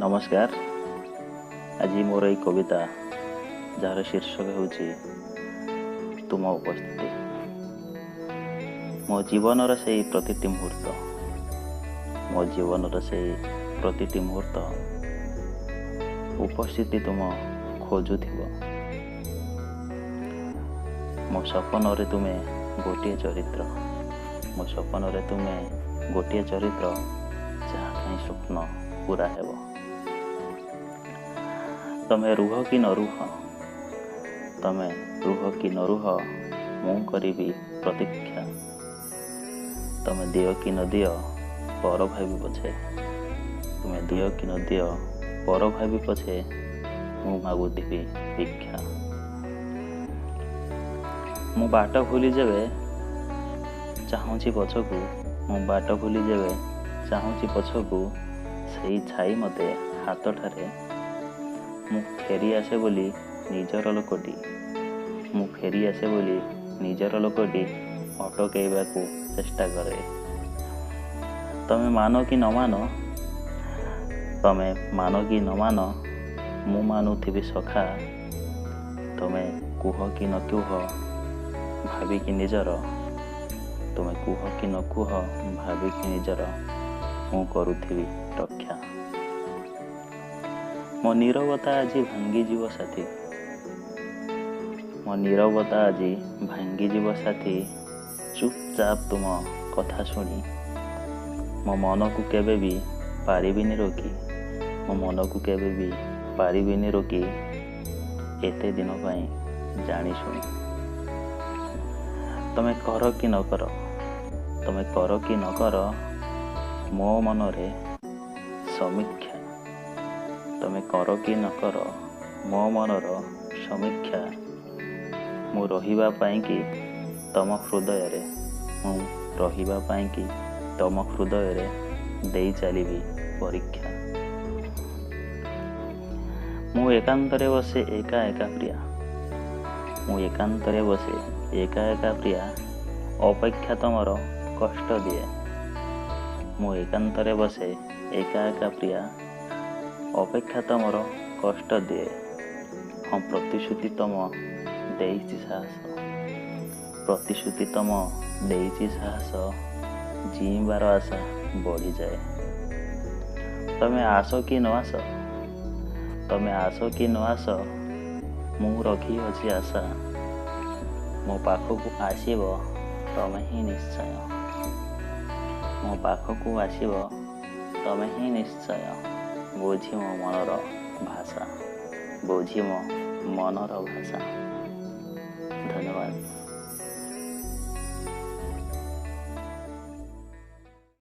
नमस्कार। आज मोर एक कविता जार शीर्षक होची तुम उपस्थिति। मो जीवन से प्रतिटी मुहूर्त मो जीवन से प्रतिटी मुहूर्त उपस्थिति तुम खोजुथिबो। मो सपन रे तुमे गोटे चरित्र मो सपन रे तुमे गोटे चरित्र जहाँ कहीं स्वप्न पूरा हेबो। तमे रुह कि न रुह तमे रुह कि न रुह मु करिबी प्रतीक्षा। तमे दियो कि न दियो पर भाबी पछे तुमे दियो कि न दियो पर भाबी पछे मु मागुथिबी भिक्षा। मु बाट भूली जेबे चाहूची पछकू मु बाट भूली जेबे चाहूची पछकू सेई छाई मते हाथ ठारे मु फेरी आसे बोली निजर लोकटी मु फेरी आसे बोली निजर लोकटी अटकेइबाकू चेष्टा करे। तमे मानो कि न मानो तमे मानो कि न मानो मु मानुथिबी सखा। तमे कुह कि न कुह भाबी कि निजर तमे कुह कि न कुह भाबी कि निजर मु करुथिबी रक्षा। मो नीरवता आज भांगी जीव साथी मो नीरवता आज भांगी जीव साथी। चुपचाप तुम कथा शुणी मो मन को केबे भी पारिबिनी रोकी मो मन को केबे भी पारिबिनी रोकी एते दिन पाई जानी शुणी। तमे कर कि न कर तमे कर कि न कर मो मनरे समीक्षा। तमे कर कि न कर मो मनर समीक्षा। मु रहिबा पाई कि तम हृदय रे मु रहिबा पाई कि तम हृदय रे देई चलीबी परीक्षा। मु एकांतरे बसे एका एका प्रिया मु एकांतरे बसे एका एका प्रिया अपेक्षा तमर कष्ट दिए। मु एकांतरे बसे एका एका प्रिया अपेक्षा तमर कष्ट दिए। हाँ प्रतिश्रुति तम देइछि साहस प्रतिश्रुति तम देइछि साहस जीवार आशा बढ़ी जाए। तमे आस कि न आस तमे आस कि न आस मु रखी अछि आशा। मो पाखकू आसीब तमे ही निश्चय मो पाखकू आसीब तमे ही निश्चय। बुझी मो मनर भाषा बुझी मो मनर भाषा।